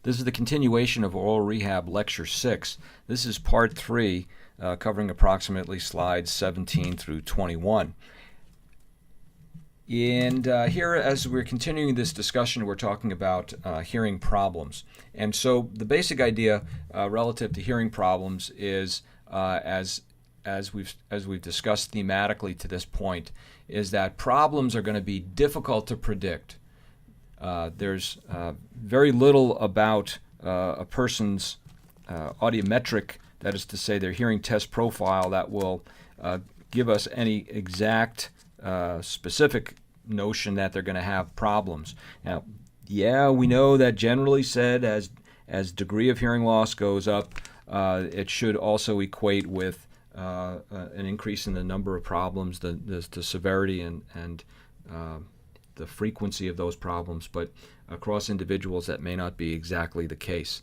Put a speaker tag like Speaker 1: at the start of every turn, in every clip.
Speaker 1: This is the continuation of Oral Rehab Lecture 6. This is Part 3, covering approximately slides 17 through 21. And here, as we're continuing this discussion, we're talking about hearing problems. And so the basic idea relative to hearing problems is, as we've discussed thematically to this point, is that problems are going to be difficult to predict. There's very little about a person's audiometric, that is to say their hearing test profile, that will give us any exact specific notion that they're going to have problems. Now, yeah, we know that generally said, as degree of hearing loss goes up, it should also equate with an increase in the number of problems, the severity and the frequency of those problems, but across individuals that may not be exactly the case.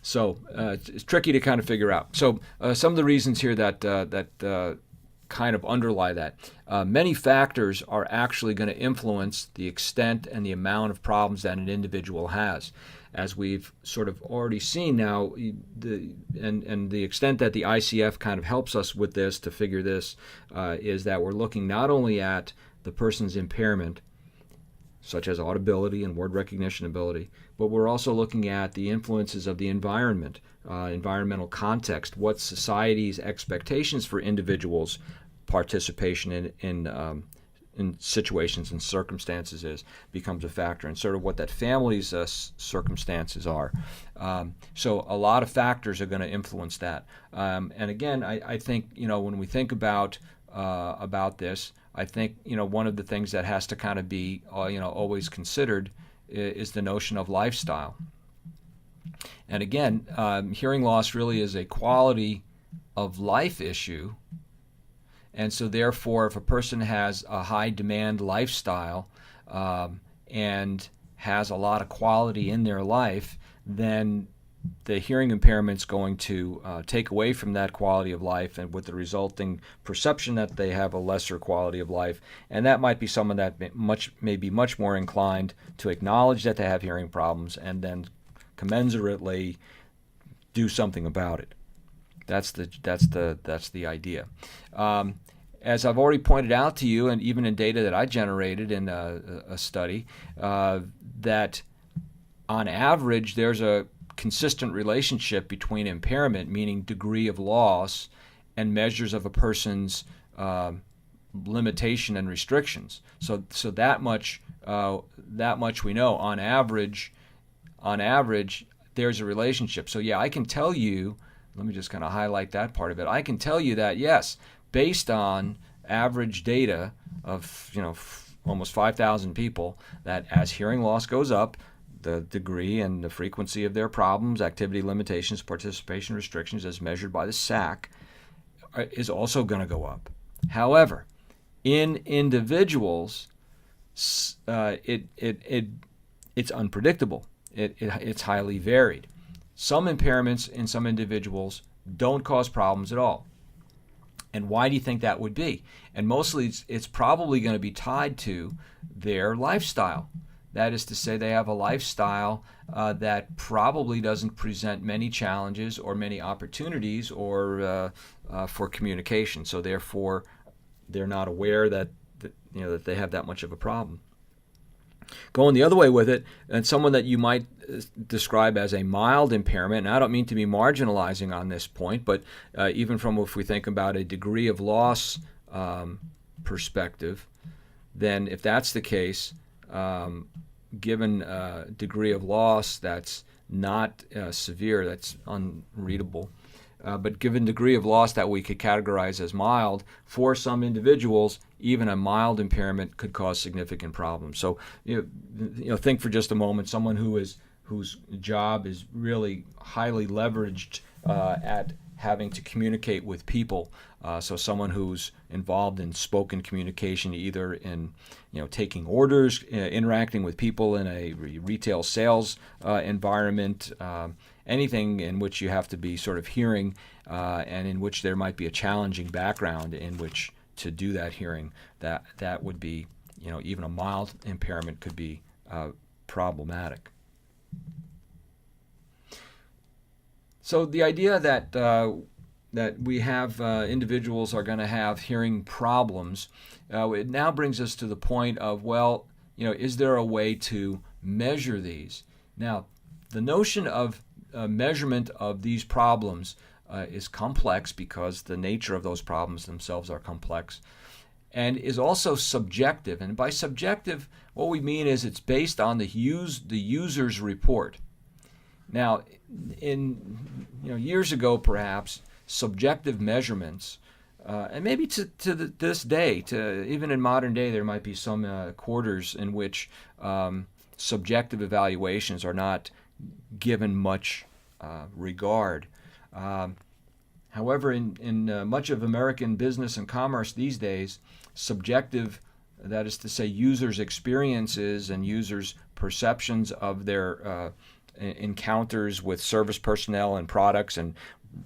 Speaker 1: So it's tricky to kind of figure out. So some of the reasons here that kind of underlie that. Many factors are actually going to influence the extent and the amount of problems that an individual has. As we've sort of already seen now, the extent that the ICF kind of helps us with this to figure this is that we're looking not only at the person's impairment, such as audibility and word recognition ability, but we're also looking at the influences of the environment, environmental context, what society's expectations for individuals' participation in situations and circumstances becomes a factor, and sort of what that family's circumstances are. So a lot of factors are going to influence that. And again, I think, when we think about this, I think, one of the things that has to kind of be, always considered is the notion of lifestyle. And again, hearing loss really is a quality of life issue. And so therefore, if a person has a high demand lifestyle and has a lot of quality in their life, then the hearing impairment's going to take away from that quality of life, and with the resulting perception that they have a lesser quality of life. And that might be someone that may be much more inclined to acknowledge that they have hearing problems and then commensurately do something about it. That's the idea. As I've already pointed out to you, and even in data that I generated in a study, that on average there's a consistent relationship between impairment, meaning degree of loss, and measures of a person's limitation and restrictions. So that much we know. On average, there's a relationship. So yeah, I can tell you. Let me just kind of highlight that part of it. I can tell you that yes, based on average data of almost 5,000 people, that as hearing loss goes up, the degree and the frequency of their problems, activity limitations, participation restrictions, as measured by the SAC, is also going to go up. However, in individuals, it's unpredictable. It's highly varied. Some impairments in some individuals don't cause problems at all. And why do you think that would be? And mostly it's probably going to be tied to their lifestyle. That is to say, they have a lifestyle that probably doesn't present many challenges or many opportunities or for communication. So therefore, they're not aware that they have that much of a problem. Going the other way with it, and someone that you might describe as a mild impairment, and I don't mean to be marginalizing on this point, but even from if we think about a degree of loss perspective, then if that's the case, given a degree of loss that's not severe, that's unreadable, but given degree of loss that we could categorize as mild, for some individuals, even a mild impairment could cause significant problems. So, think for just a moment, someone whose job is really highly leveraged at having to communicate with people. So someone who's involved in spoken communication, either in taking orders, interacting with people in a retail sales environment, anything in which you have to be sort of hearing, and in which there might be a challenging background in which to do that hearing, that would be, even a mild impairment could be problematic. So the idea that we have individuals are going to have hearing problems, it now brings us to the point of, well, is there a way to measure these? Now, the notion of measurement of these problems is complex because the nature of those problems themselves are complex, and is also subjective. And by subjective, what we mean is it's based on the user's report. Now, in years ago, perhaps subjective measurements, and maybe to this day, even in modern day, there might be some quarters in which subjective evaluations are not given much regard. However, in much of American business and commerce these days, subjective, that is to say, users' experiences and users' perceptions of their encounters with service personnel and products and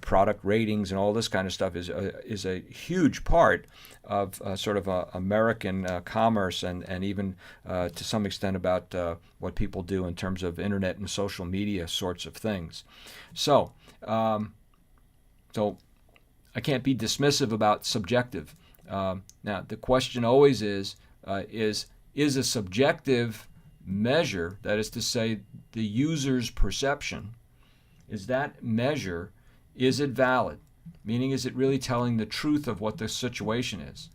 Speaker 1: product ratings and all this kind of stuff is a huge part of sort of American commerce and even to some extent about what people do in terms of internet and social media sorts of things. So I can't be dismissive about subjective. Now the question always is a subjective measure, that is to say the user's perception, is that measure, is it valid? Meaning, is it really telling the truth of what the situation is?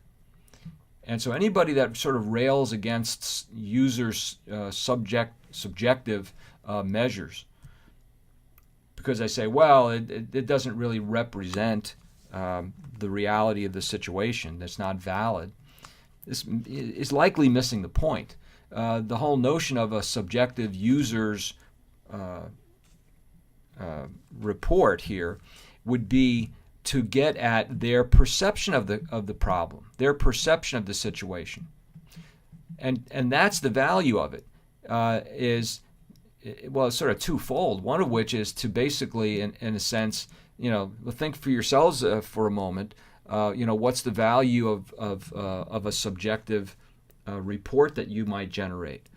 Speaker 1: And so anybody that sort of rails against users' subjective measures, because they say, well, it doesn't really represent the reality of the situation, that's not valid, this is likely missing the point. The whole notion of a subjective user's report here would be to get at their perception of the problem, their perception of the situation, and that's the value of it. It's sort of twofold. One of which is to basically, in a sense, think for yourselves for a moment. What's the value of a subjective report that you might generate?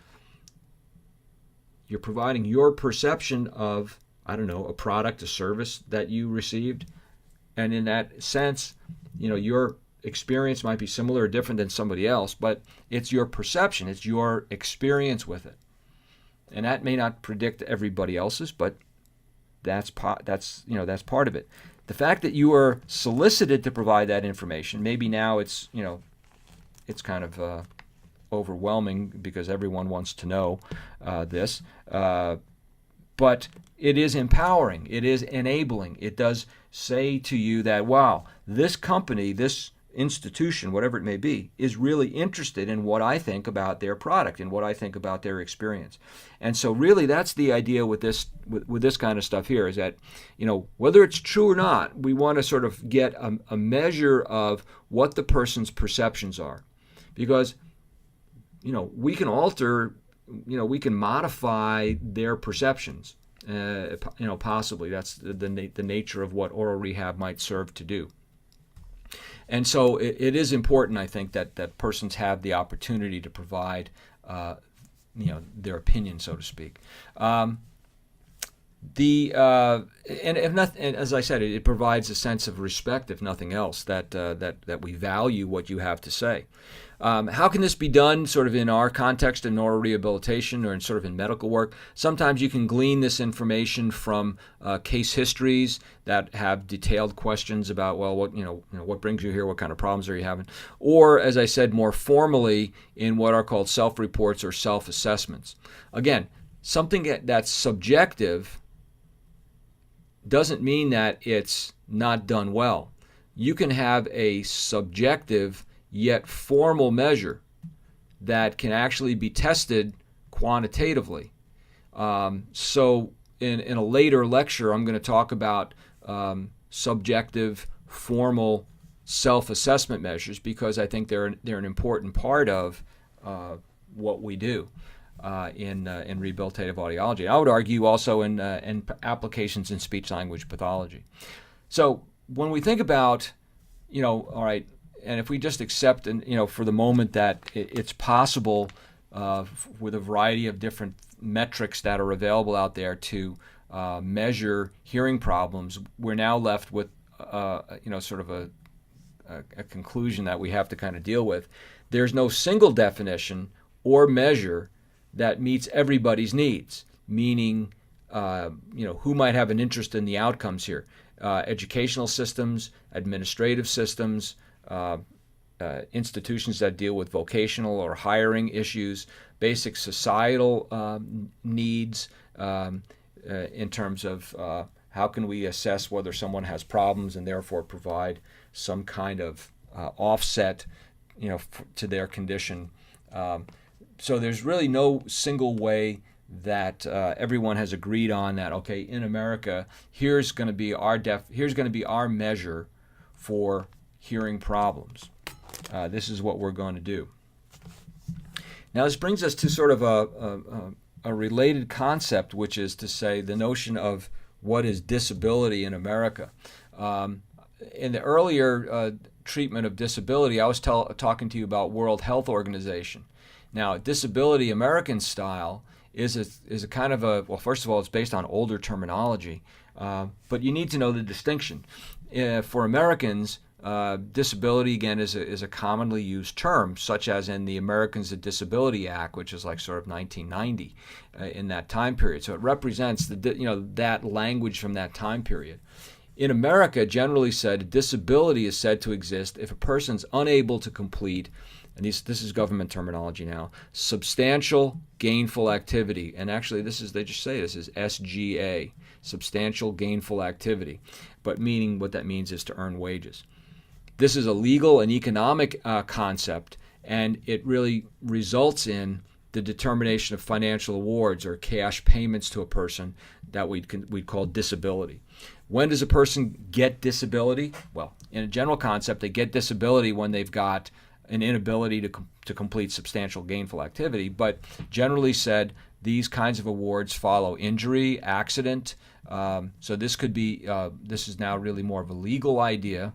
Speaker 1: You're providing your perception of, a product, a service that you received. And in that sense, your experience might be similar or different than somebody else, but it's your perception, it's your experience with it. And that may not predict everybody else's, but that's part of it. The fact that you are solicited to provide that information, maybe now it's kind of overwhelming because everyone wants to know this. But it is empowering. It is enabling. It does say to you that, wow, this company, this institution, whatever it may be, is really interested in what I think about their product and what I think about their experience. And so really that's the idea with this kind of stuff here, is that, whether it's true or not, we want to sort of get a measure of what the person's perceptions are. Because, we can alter, we can modify their perceptions, possibly. That's the nature of what oral rehab might serve to do. And so it is important, I think, that persons have the opportunity to provide, their opinion, so to speak. And as I said, it provides a sense of respect, if nothing else, that we value what you have to say. How can this be done sort of in our context in oral rehabilitation or in sort of in medical work? Sometimes you can glean this information from case histories that have detailed questions about, well, what brings you here, what kind of problems are you having? Or, as I said, more formally in what are called self-reports or self-assessments. Again, something that's subjective doesn't mean that it's not done well. You can have a subjective yet formal measure that can actually be tested quantitatively. So in a later lecture, I'm going to talk about subjective, formal self-assessment measures, because I think they're an important part of what we do in rehabilitative audiology. I would argue also in applications in speech-language pathology. So when we think about, all right, and if we just accept, for the moment that it's possible with a variety of different metrics that are available out there to measure hearing problems, we're now left with sort of a conclusion that we have to kind of deal with. There's no single definition or measure that meets everybody's needs, meaning who might have an interest in the outcomes here. Educational systems, administrative systems, institutions that deal with vocational or hiring issues, basic societal needs in terms of how can we assess whether someone has problems and therefore provide some kind of offset, to their condition. So there's really no single way that everyone has agreed on that. Okay, in America, here's going to be our measure for hearing problems. This is what we're going to do. Now, this brings us to sort of a related concept, which is to say the notion of what is disability in America. In the earlier treatment of disability, I was talking to you about World Health Organization. Now, disability American style is a kind of well, first of all, it's based on older terminology, but you need to know the distinction. For Americans, disability, again, is a commonly used term, such as in the Americans with Disability Act, which is like sort of 1990 in that time period. So it represents that language from that time period. In America, generally said, disability is said to exist if a person's unable to complete, and this is government terminology now, substantial gainful activity. And actually, they just say this is SGA, substantial gainful activity, but meaning what that means is to earn wages. This is a legal and economic concept, and it really results in the determination of financial awards or cash payments to a person that we'd call disability. When does a person get disability? Well, in a general concept, they get disability when they've got an inability to complete substantial gainful activity. But generally said, these kinds of awards follow injury, accident. So this could be, this is now really more of a legal idea,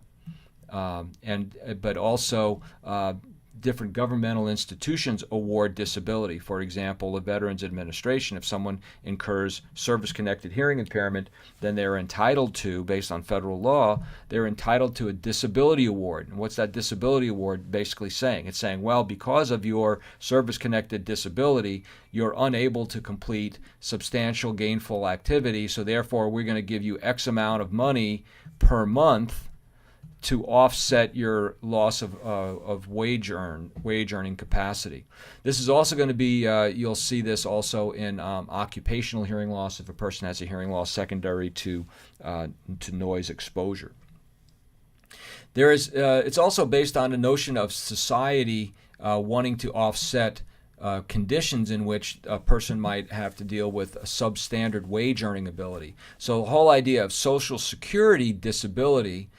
Speaker 1: but also different governmental institutions award disability. For example, the Veterans Administration, if someone incurs service-connected hearing impairment, then they're entitled to, based on federal law, they're entitled to a disability award. And what's that disability award basically saying? It's saying, well, because of your service-connected disability, you're unable to complete substantial gainful activity, so therefore we're going to give you X amount of money per month to offset your loss of wage earning capacity. This is also going to be, you'll see this also in occupational hearing loss if a person has a hearing loss secondary to noise exposure. It's also based on a notion of society wanting to offset conditions in which a person might have to deal with a substandard wage earning ability. So the whole idea of Social Security disability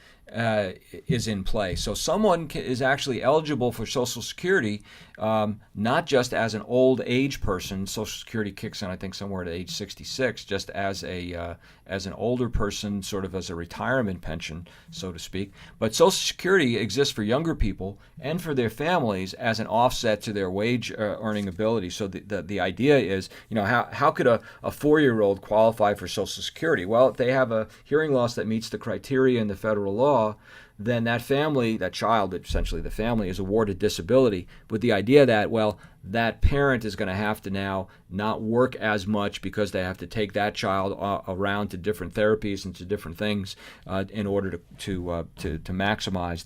Speaker 1: is in play. So someone is actually eligible for Social Security, not just as an old age person. Social Security kicks in, I think, somewhere at age 66, just as an older person, sort of as a retirement pension, so to speak. But Social Security exists for younger people and for their families as an offset to their wage earning ability. So the idea is, how could a 4-year-old qualify for Social Security? Well, if they have a hearing loss that meets the criteria in the federal law, then that family, that child, essentially the family, is awarded disability with the idea that, well, that parent is going to have to now not work as much because they have to take that child around to different therapies and to different things in order to maximize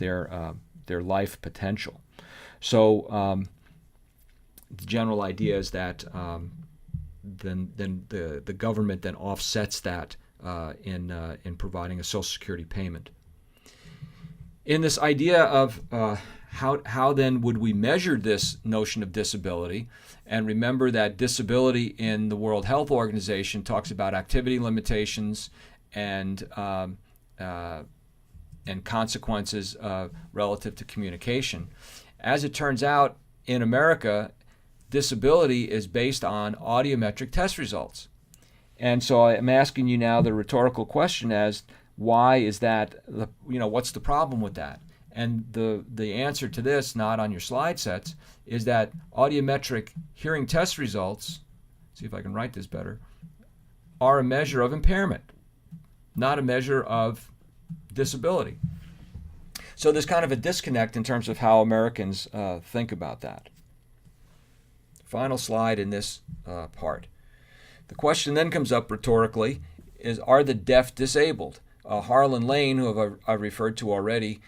Speaker 1: their life potential. So the general idea is that then the government then offsets that in providing a Social Security payment. In this idea of how then would we measure this notion of disability, and remember that disability in the World Health Organization talks about activity limitations and consequences relative to communication. As it turns out, in America, disability is based on audiometric test results. And so I'm asking you now the rhetorical question as, why is that? What's the problem with that? And the answer to this, not on your slide sets, is that audiometric hearing test results, see if I can write this better, are a measure of impairment, not a measure of disability. So there's kind of a disconnect in terms of how Americans think about that. Final slide in this part. The question then comes up rhetorically is, are the deaf disabled? Harlan Lane, who I've referred to already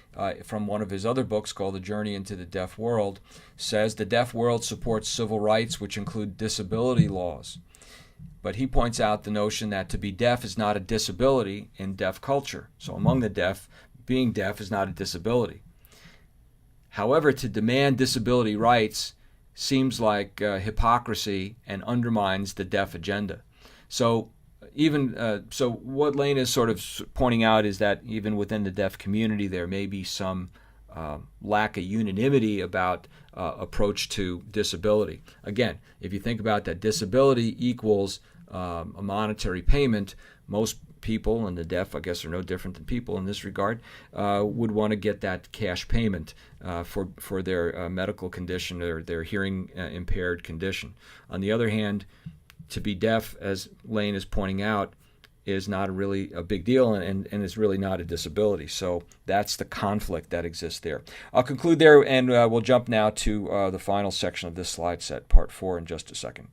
Speaker 1: from one of his other books called The Journey into the Deaf World, says the deaf world supports civil rights, which include disability laws. But he points out the notion that to be deaf is not a disability in deaf culture. So among the deaf, being deaf is not a disability. However, to demand disability rights seems like hypocrisy and undermines the deaf agenda. So what Lane is sort of pointing out is that even within the deaf community, there may be some lack of unanimity about approach to disability. Again, if you think about that, disability equals a monetary payment. Most people, and the deaf, I guess, are no different than people in this regard, would want to get that cash payment for their medical condition or their hearing impaired condition. On the other hand, to be deaf, as Lane is pointing out, is not really a big deal and is really not a disability. So that's the conflict that exists there. I'll conclude there, and we'll jump now to the final section of this slide set, part 4, in just a second.